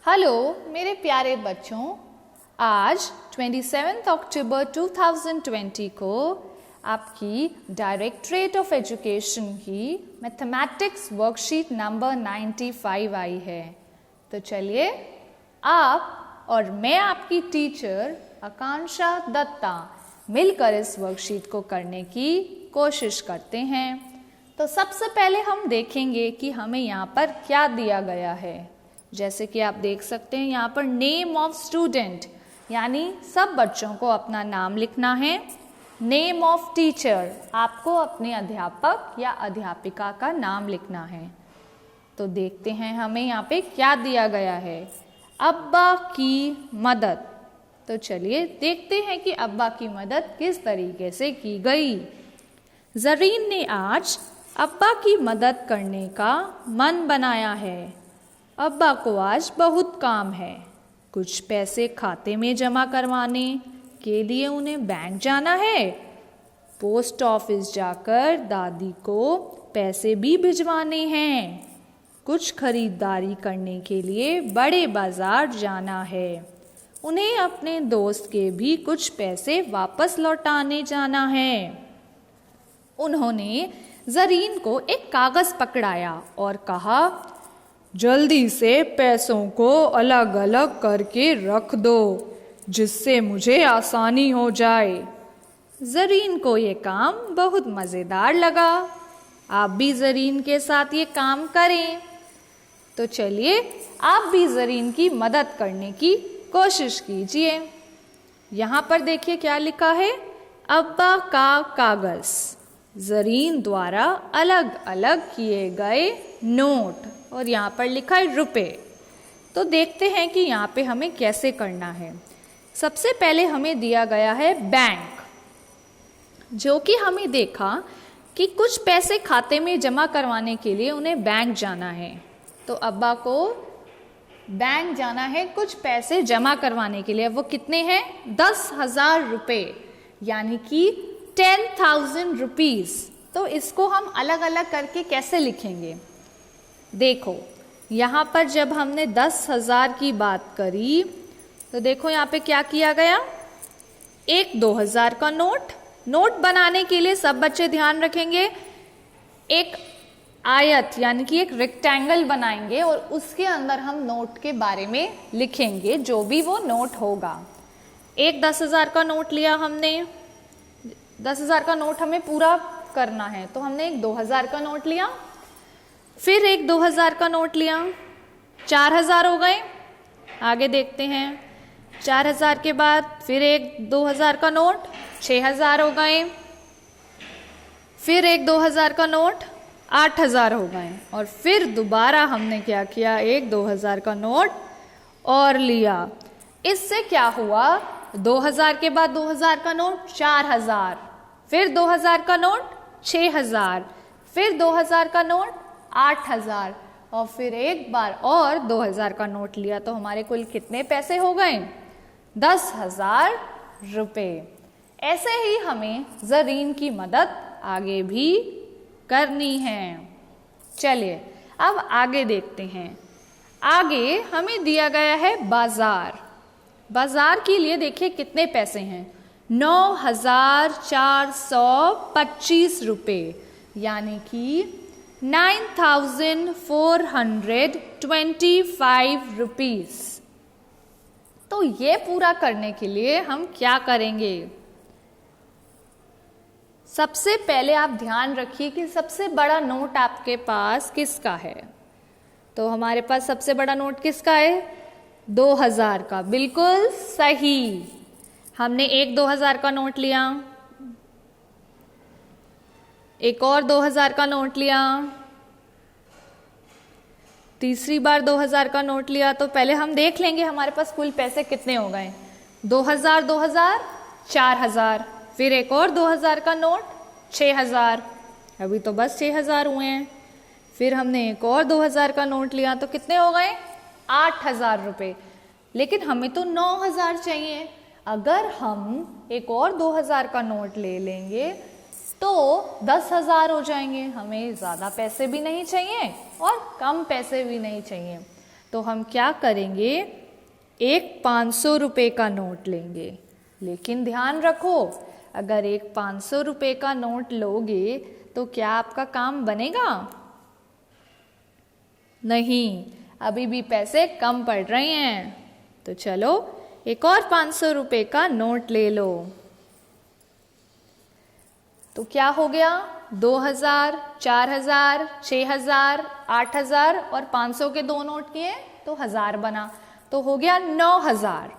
Hello मेरे प्यारे बच्चों, आज 27 अक्टूबर 2020 को आपकी डायरेक्टरेट ऑफ एजुकेशन की मैथमेटिक्स वर्कशीट नंबर 95 आई है। तो चलिए आप और मैं आपकी टीचर आकांक्षा दत्ता मिलकर इस वर्कशीट को करने की कोशिश करते हैं। तो सबसे पहले हम देखेंगे कि हमें यहाँ पर क्या दिया गया है। जैसे कि आप देख सकते हैं यहाँ पर नेम ऑफ स्टूडेंट, यानी सब बच्चों को अपना नाम लिखना है। नेम ऑफ टीचर, आपको अपने अध्यापक या अध्यापिका का नाम लिखना है। तो देखते हैं हमें यहाँ पे क्या दिया गया है। अब्बा की मदद। तो चलिए देखते हैं कि अब्बा की मदद किस तरीके से की गई। जरीन ने आज अब्बा की मदद करने का मन बनाया है। अब्बा को आज बहुत काम है। कुछ पैसे खाते में जमा करवाने के लिए उन्हें बैंक जाना है। पोस्ट ऑफिस जाकर दादी को पैसे भी भिजवाने हैं। कुछ खरीदारी करने के लिए बड़े बाजार जाना है। उन्हें अपने दोस्त के भी कुछ पैसे वापस लौटाने जाना है। उन्होंने जरीन को एक कागज पकड़ाया और कहा, जल्दी से पैसों को अलग अलग करके रख दो जिससे मुझे आसानी हो जाए। जरीन को ये काम बहुत मज़ेदार लगा। आप भी जरीन के साथ ये काम करें। तो चलिए आप भी जरीन की मदद करने की कोशिश कीजिए। यहाँ पर देखिए क्या लिखा है, अब्बा का कागज। जरीन द्वारा अलग अलग किए गए नोट और यहाँ पर लिखा है रुपए। तो देखते हैं कि यहाँ पे हमें कैसे करना है। सबसे पहले हमें दिया गया है बैंक, जो कि हमें देखा कि कुछ पैसे खाते में जमा करवाने के लिए उन्हें बैंक जाना है। तो अब्बा को बैंक जाना है कुछ पैसे जमा करवाने के लिए। वो कितने हैं? 10,000 रुपये, यानी कि 10,000 रुपीज़। तो इसको हम अलग अलग करके कैसे लिखेंगे? देखो यहाँ पर जब हमने 10,000 की बात करी तो देखो यहाँ पे क्या किया गया, एक 2,000 का नोट बनाने के लिए सब बच्चे ध्यान रखेंगे, एक आयत यानी कि एक रेक्टेंगल बनाएंगे और उसके अंदर हम नोट के बारे में लिखेंगे, जो भी वो नोट होगा। एक 10,000 का नोट लिया हमने, 10,000 का नोट हमें पूरा करना है तो हमने एक 2,000 का नोट लिया, फिर एक 2,000 का नोट लिया, 4,000 हो गए। आगे देखते हैं, 4,000 के बाद फिर एक 2,000 का नोट, 6,000 हो गए। फिर एक 2,000 का नोट, 8,000 हो गए। और फिर दोबारा हमने क्या किया, एक 2,000 का नोट और लिया। इससे क्या हुआ, 2,000 के बाद 2,000 का नोट 4,000, फिर 2,000 का नोट 6,000, फिर 2,000 का नोट 8,000 और फिर एक बार और 2,000 का नोट लिया। तो हमारे कुल कितने पैसे हो गए? 10,000 रुपये। ऐसे ही हमें जरीन की मदद आगे भी करनी है। चलिए अब आगे देखते हैं। आगे हमें दिया गया है बाजार। बाजार के लिए देखिए कितने पैसे हैं, 9,425 रुपये, यानी कि 9,425 रुपीज। तो ये पूरा करने के लिए हम क्या करेंगे? सबसे पहले आप ध्यान रखिए कि सबसे बड़ा नोट आपके पास किसका है। तो हमारे पास सबसे बड़ा नोट किसका है? 2,000 का। बिल्कुल सही। हमने एक 2,000 का नोट लिया, एक और 2,000 का नोट लिया, तीसरी बार 2,000 का नोट लिया। तो पहले हम देख लेंगे हमारे पास कुल पैसे कितने हो गए। 2,000 2,000 4,000, फिर एक और 2,000 का नोट 6,000, अभी तो बस 6,000 हुए हैं। फिर हमने एक और 2,000 का नोट लिया तो कितने हो गए? 8,000 रुपये। लेकिन हमें तो 9,000 चाहिए। अगर हम एक और 2,000 का नोट ले लेंगे तो 10,000 हो जाएंगे। हमें ज़्यादा पैसे भी नहीं चाहिए और कम पैसे भी नहीं चाहिए। तो हम क्या करेंगे, एक 500 रुपये का नोट लेंगे। लेकिन ध्यान रखो, अगर एक 500 रुपये का नोट लोगे तो क्या आपका काम बनेगा? नहीं, अभी भी पैसे कम पड़ रहे हैं। तो चलो एक और 500 रुपये का नोट ले लो। तो क्या हो गया, 2000, 4000, 6000, 8000 और 500 के 2 नोट किए तो 1000 बना, तो हो गया 9000।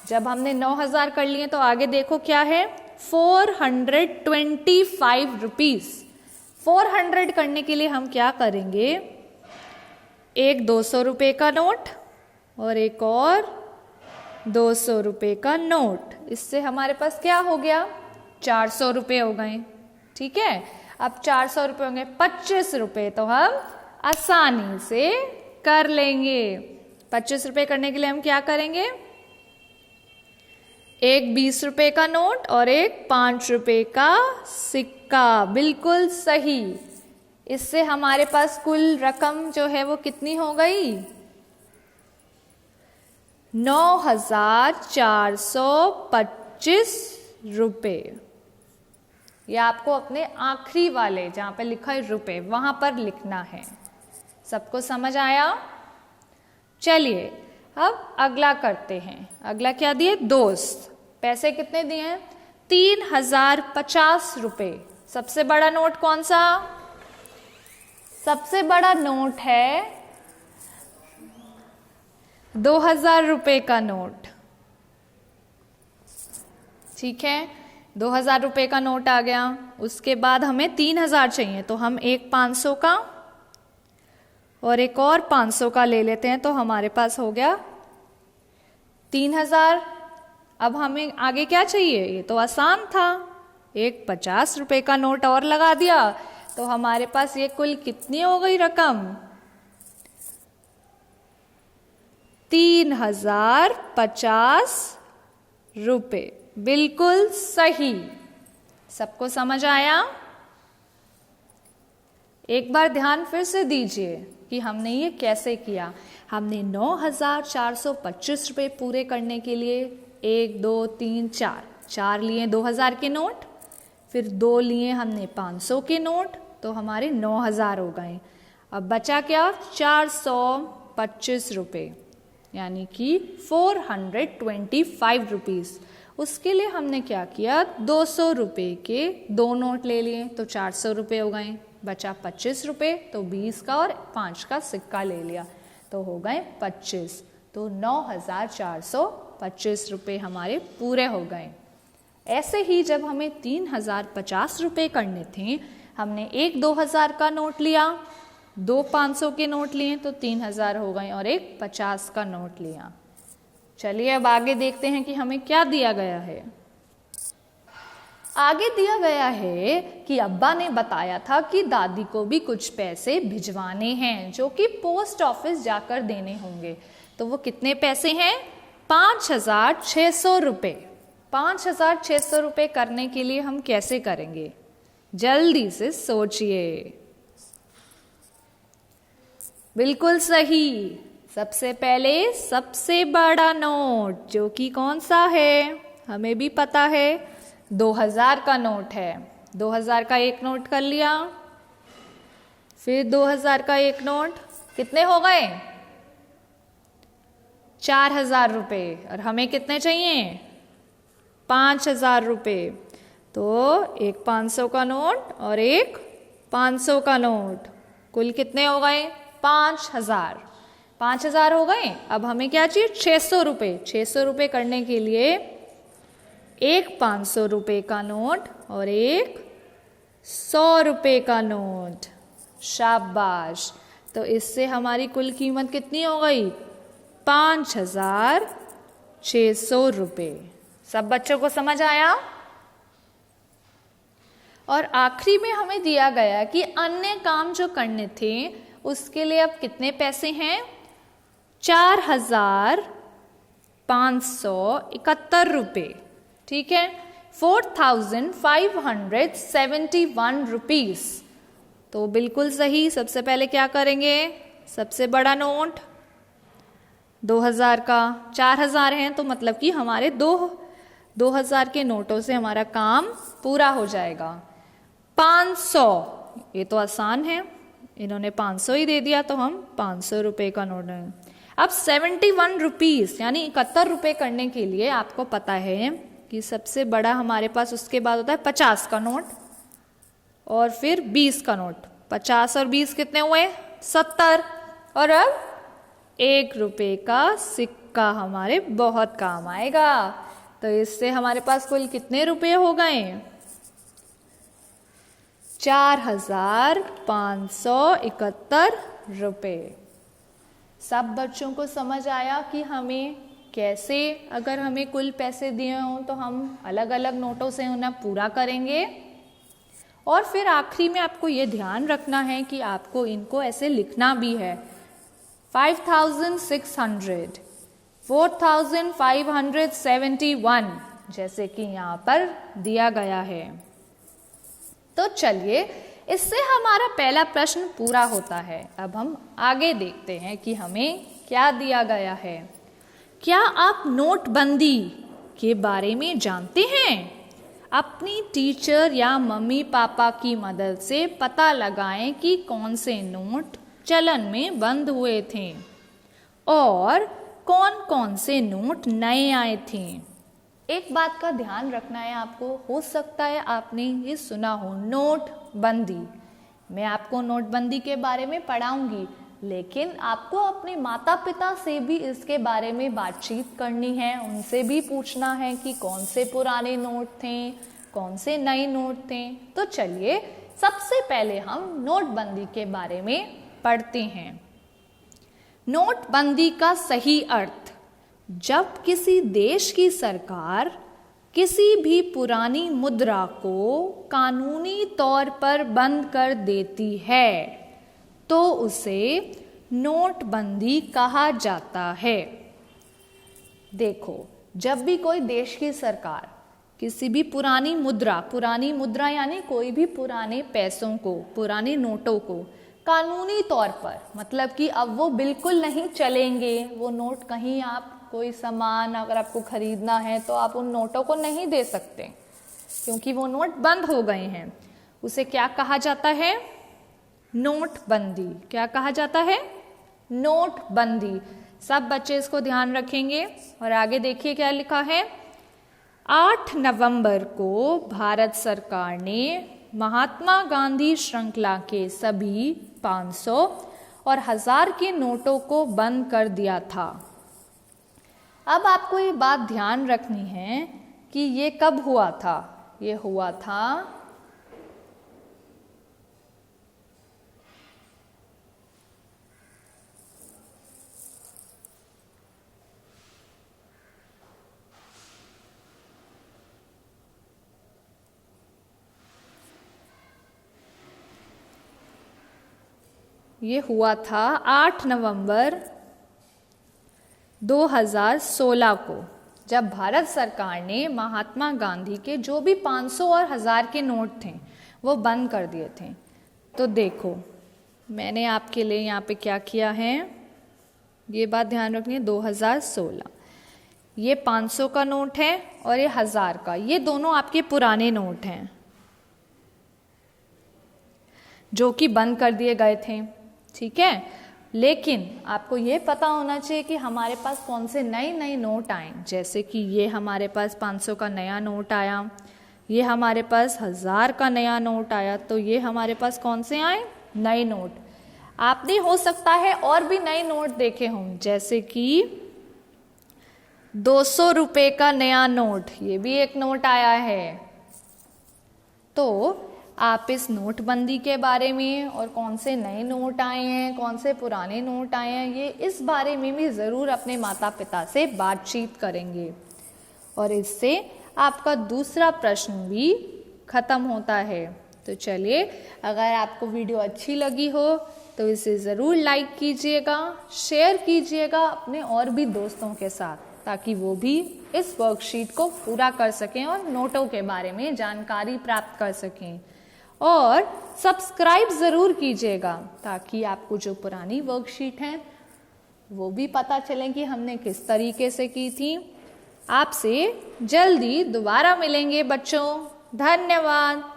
जब हमने 9000 कर लिए तो आगे देखो क्या है, 425 रुपीज। 400 करने के लिए हम क्या करेंगे, एक 200 रुपये का नोट और एक और 200 रुपये का नोट। इससे हमारे पास क्या हो गया, 400 रुपये हो गए। ठीक है, अब 400 रुपये होंगे 25 रुपये, तो हम आसानी से कर लेंगे। 25 रुपये करने के लिए हम क्या करेंगे, एक 20 रुपये का नोट और एक 5 रुपये का सिक्का। बिल्कुल सही। इससे हमारे पास कुल रकम जो है वो कितनी हो गई, 9425 रुपये। ये आपको अपने आखिरी वाले जहां पे लिखा है रुपए वहां पर लिखना है। सबको समझ आया? चलिए अब अगला करते हैं। अगला क्या दिए, दोस्त। पैसे कितने दिए हैं, 3050 रुपये। सबसे बड़ा नोट कौन सा, सबसे बड़ा नोट है 2000 रुपये का नोट। ठीक है, 2000 रुपये का नोट आ गया। उसके बाद हमें 3000 चाहिए, तो हम एक 500 का और एक और 500 का ले लेते हैं, तो हमारे पास हो गया 3000। अब हमें आगे क्या चाहिए, ये तो आसान था, एक 50 रुपये का नोट और लगा दिया, तो हमारे पास ये कुल कितनी हो गई रकम, 3050 रुपये। बिल्कुल सही। सबको समझ आया? एक बार ध्यान फिर से दीजिए कि हमने ये कैसे किया। हमने 9425 रुपये पूरे करने के लिए 1 2 3 4 लिए 2000 के नोट, फिर 2 लिए हमने 500 के नोट, तो हमारे 9000 हो गए। अब बचा क्या, 425 रुपये, यानी कि 425 रुपीज़। उसके लिए हमने क्या किया, 200 रुपये के 2 नोट ले लिए, तो 400 रुपये हो गए। बचा 25 रुपये, तो 20 का और 5 का सिक्का ले लिया, तो हो गए 25। तो 9425 रुपये हमारे पूरे हो गए। ऐसे ही जब हमें 3050 रुपये करने थे, हमने एक 2000 का नोट लिया, 2 500 के नोट लिए, तो 3000 हो गए, और एक 50 का नोट लिया। चलिए अब आगे देखते हैं कि हमें क्या दिया गया है। आगे दिया गया है कि अब्बा ने बताया था कि दादी को भी कुछ पैसे भिजवाने हैं जो कि पोस्ट ऑफिस जाकर देने होंगे। तो वो कितने पैसे हैं, 5600 रुपये। 5600 रुपये करने के लिए हम कैसे करेंगे, जल्दी से सोचिए। बिल्कुल सही। सबसे पहले सबसे बड़ा नोट जो कि कौन सा है, हमें भी पता है, 2000 का नोट है। 2000 का एक नोट कर लिया, फिर 2000 का एक नोट, कितने हो गए, 4000 रुपये। और हमें कितने चाहिए, 5000 रुपये। तो एक 500 का नोट और एक 500 का नोट, कुल कितने हो गए, 5000। 5000 हो गए। अब हमें क्या चाहिए, 600 रुपये। 600 रुपये करने के लिए एक 500 रुपये का नोट और एक 100 रुपये का नोट। शाबाश। तो इससे हमारी कुल कीमत कितनी हो गई, 5600 रुपये। सब बच्चों को समझ आया? और आखिरी में हमें दिया गया कि अन्य काम जो करने थे उसके लिए अब कितने पैसे हैं, 4571 रुपये। ठीक है, 4571 रुपीज। तो बिल्कुल सही। सबसे पहले क्या करेंगे, सबसे बड़ा नोट 2000 का, 4000 हैं तो मतलब कि हमारे 2000 के नोटों से हमारा काम पूरा हो जाएगा। 500, ये तो आसान है, इन्होंने 500 ही दे दिया तो हम 500 रुपए का नोट है। अब 71 रुपीज यानी 71 रुपए करने के लिए आपको पता है कि सबसे बड़ा हमारे पास उसके बाद होता है 50 का नोट और फिर 20 का नोट। 50 और 20 कितने हुए? 70। और अब 1 रुपए का सिक्का हमारे बहुत काम आएगा। तो इससे हमारे पास कुल कितने रुपए हो गए? 4571 रुपए। सब बच्चों को समझ आया कि हमें कैसे, अगर हमें कुल पैसे दिए हों तो हम अलग अलग नोटों से उन्हें पूरा करेंगे। और फिर आखिरी में आपको ये ध्यान रखना है कि आपको इनको ऐसे लिखना भी है। 5600, 4571 जैसे कि यहाँ पर दिया गया है। तो चलिए, इससे हमारा पहला प्रश्न पूरा होता है। अब हम आगे देखते हैं कि हमें क्या दिया गया है। क्या आप नोटबंदी के बारे में जानते हैं? अपनी टीचर या मम्मी पापा की मदद से पता लगाएं कि कौन से नोट चलन में बंद हुए थे और कौन कौन से नोट नए आए थे। एक बात का ध्यान रखना है आपको, हो सकता है आपने ये सुना हो नोटबंदी। मैं आपको नोटबंदी के बारे में पढ़ाऊंगी, लेकिन आपको अपने माता पिता से भी इसके बारे में बातचीत करनी है। उनसे भी पूछना है कि कौन से पुराने नोट थे, कौन से नए नोट थे। तो चलिए, सबसे पहले हम नोटबंदी के बारे में पढ़ते हैं। नोटबंदी का सही अर्थ: जब किसी देश की सरकार किसी भी पुरानी मुद्रा को कानूनी तौर पर बंद कर देती है तो उसे नोटबंदी कहा जाता है। देखो, जब भी कोई देश की सरकार किसी भी पुरानी मुद्रा यानी कोई भी पुराने पैसों को, पुराने नोटों को कानूनी तौर पर, मतलब कि अब वो बिल्कुल नहीं चलेंगे, वो नोट कहीं आप कोई सामान अगर आपको खरीदना है तो आप उन नोटों को नहीं दे सकते क्योंकि वो नोट बंद हो गए हैं, उसे क्या कहा जाता है? नोटबंदी। क्या कहा जाता है? नोटबंदी। सब बच्चे इसको ध्यान रखेंगे। और आगे देखिए क्या लिखा है। 8 नवंबर को भारत सरकार ने महात्मा गांधी श्रृंखला के सभी 500 और 1000 के नोटों को बंद कर दिया था। अब आपको ये बात ध्यान रखनी है कि ये कब हुआ था। ये हुआ था ये हुआ था 8 नवंबर 2016 को, जब भारत सरकार ने महात्मा गांधी के जो भी 500 और 1000 के नोट थे वो बंद कर दिए थे। तो देखो, मैंने आपके लिए यहाँ पे क्या किया है, ये बात ध्यान रखनी है। 2016 ये 500 का नोट है और ये 1000 का, ये दोनों आपके पुराने नोट हैं जो कि बंद कर दिए गए थे, ठीक है। लेकिन आपको ये पता होना चाहिए कि हमारे पास कौन से नए नए नोट आए। जैसे कि ये हमारे पास 500 का नया नोट आया, ये हमारे पास 1000 का नया नोट आया, तो ये हमारे पास कौन से आए? नए नोट। आपने हो सकता है और भी नए नोट देखे हों, जैसे कि 200 रुपए का नया नोट, ये भी एक नोट आया है। तो आप इस नोटबंदी के बारे में और कौन से नए नोट आए हैं, कौन से पुराने नोट आए हैं, ये इस बारे में भी ज़रूर अपने माता पिता से बातचीत करेंगे। और इससे आपका दूसरा प्रश्न भी खत्म होता है। तो चलिए, अगर आपको वीडियो अच्छी लगी हो तो इसे ज़रूर लाइक कीजिएगा, शेयर कीजिएगा अपने और भी दोस्तों के साथ, ताकि वो भी इस वर्कशीट को पूरा कर सकें और नोटों के बारे में जानकारी प्राप्त कर सकें। और सब्सक्राइब ज़रूर कीजिएगा ताकि आपको जो पुरानी वर्कशीट है वो भी पता चले कि हमने किस तरीके से की थी। आपसे जल्दी दोबारा मिलेंगे बच्चों। धन्यवाद।